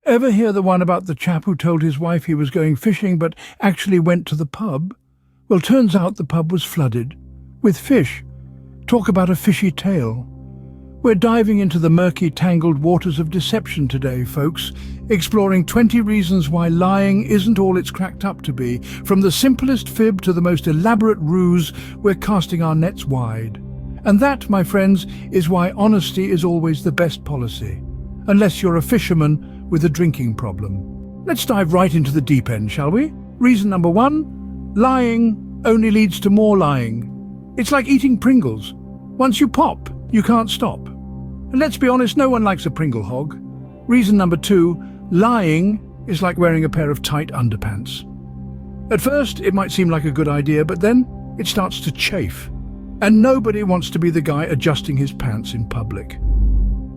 Ever hear the one about the chap who told his wife he was going fishing but actually went to the pub? Well, turns out the pub was flooded with fish. Talk about a fishy tale. We're diving into the murky, tangled waters of deception today, folks, exploring 20 reasons why lying isn't all it's cracked up to be. From the simplest fib to the most elaborate ruse, we're casting our nets wide. And that, my friends, is why honesty is always the best policy, unless you're a fisherman with a drinking problem. Let's dive right into the deep end, shall we? Reason number 1, lying only leads to more lying. It's like eating Pringles. Once you pop, you can't stop. And let's be honest, no one likes a Pringle hog. Reason number 2, lying is like wearing a pair of tight underpants. At first, it might seem like a good idea, but then it starts to chafe. And nobody wants to be the guy adjusting his pants in public.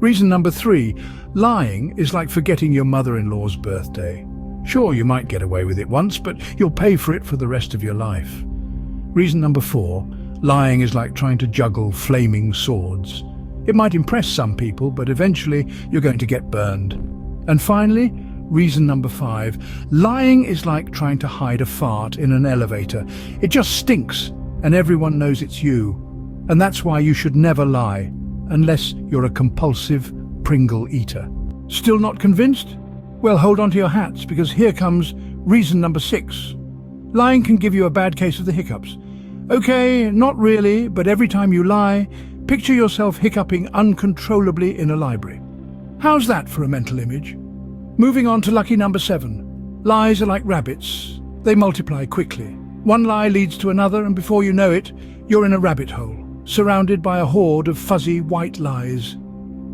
Reason number 3, lying is like forgetting your mother-in-law's birthday. Sure, you might get away with it once, but you'll pay for it for the rest of your life. Reason number 4, lying is like trying to juggle flaming swords. It might impress some people, but eventually you're going to get burned. And finally, reason number 5, lying is like trying to hide a fart in an elevator. It just stinks, and everyone knows it's you. And that's why you should never lie, unless you're a compulsive Pringle eater. Still not convinced? Well, hold on to your hats, because here comes reason number 6. Lying can give you a bad case of the hiccups. Okay, not really, but every time you lie, picture yourself hiccuping uncontrollably in a library. How's that for a mental image? Moving on to lucky number 7. Lies are like rabbits. They multiply quickly. One lie leads to another, and before you know it, you're in a rabbit hole, surrounded by a horde of fuzzy white lies.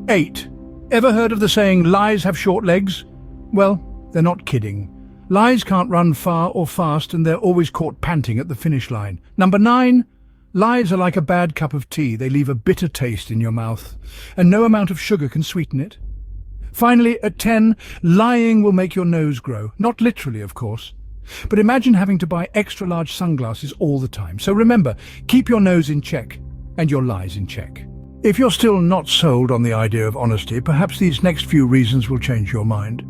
8. Ever heard of the saying, lies have short legs? Well, they're not kidding. Lies can't run far or fast, and they're always caught panting at the finish line. Number 9. Lies are like a bad cup of tea. They leave a bitter taste in your mouth, and no amount of sugar can sweeten it. Finally, at 10, lying will make your nose grow. Not literally, of course. But imagine having to buy extra large sunglasses all the time. So remember, keep your nose in check and your lies in check. If you're still not sold on the idea of honesty, perhaps these next few reasons will change your mind.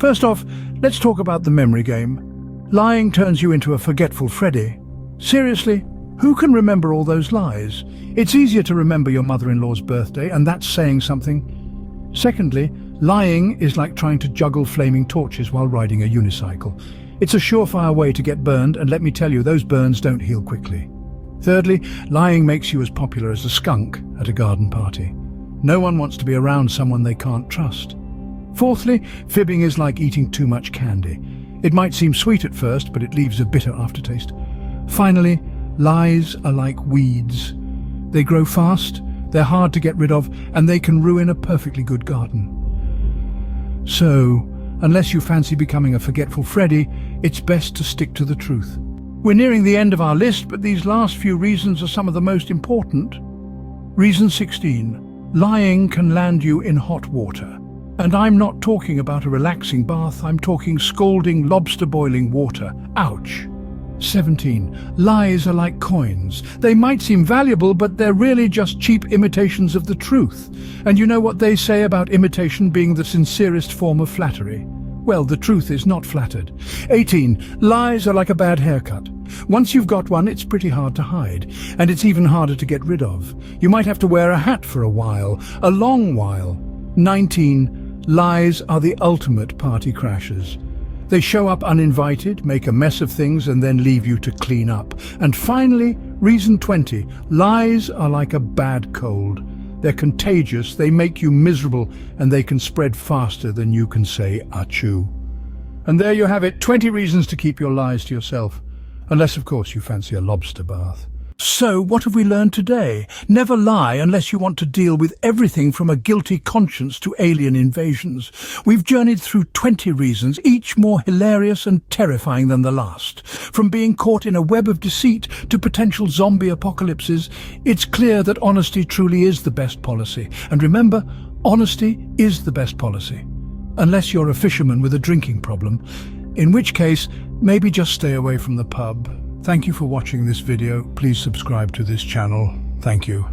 First off, let's talk about the memory game. Lying turns you into a forgetful Freddy. Seriously, who can remember all those lies? It's easier to remember your mother-in-law's birthday, and that's saying something. Secondly, lying is like trying to juggle flaming torches while riding a unicycle. It's a surefire way to get burned, and let me tell you, those burns don't heal quickly. Thirdly, lying makes you as popular as a skunk at a garden party. No one wants to be around someone they can't trust. Fourthly, fibbing is like eating too much candy. It might seem sweet at first, but it leaves a bitter aftertaste. Finally, lies are like weeds. They grow fast, they're hard to get rid of, and they can ruin a perfectly good garden. So, unless you fancy becoming a forgetful Freddy, it's best to stick to the truth. We're nearing the end of our list, but these last few reasons are some of the most important. Reason 16. Lying can land you in hot water. And I'm not talking about a relaxing bath, I'm talking scalding, lobster-boiling water. Ouch. 17. Lies are like coins. They might seem valuable, but they're really just cheap imitations of the truth. And you know what they say about imitation being the sincerest form of flattery? Well, the truth is not flattered. 18. Lies are like a bad haircut. Once you've got one, it's pretty hard to hide, and it's even harder to get rid of. You might have to wear a hat for a while, a long while. 19. Lies are the ultimate party crashers. They show up uninvited, make a mess of things, and then leave you to clean up. And finally, reason 20. Lies are like a bad cold. They're contagious, they make you miserable, and they can spread faster than you can say achoo. And there you have it, 20 reasons to keep your lies to yourself. Unless, of course, you fancy a lobster bath. So, what have we learned today? Never lie unless you want to deal with everything from a guilty conscience to alien invasions. We've journeyed through 20 reasons, each more hilarious and terrifying than the last. From being caught in a web of deceit to potential zombie apocalypses, it's clear that honesty truly is the best policy. And remember, honesty is the best policy. Unless you're a fisherman with a drinking problem, in which case, maybe just stay away from the pub. Thank you for watching this video. Please subscribe to this channel. Thank you.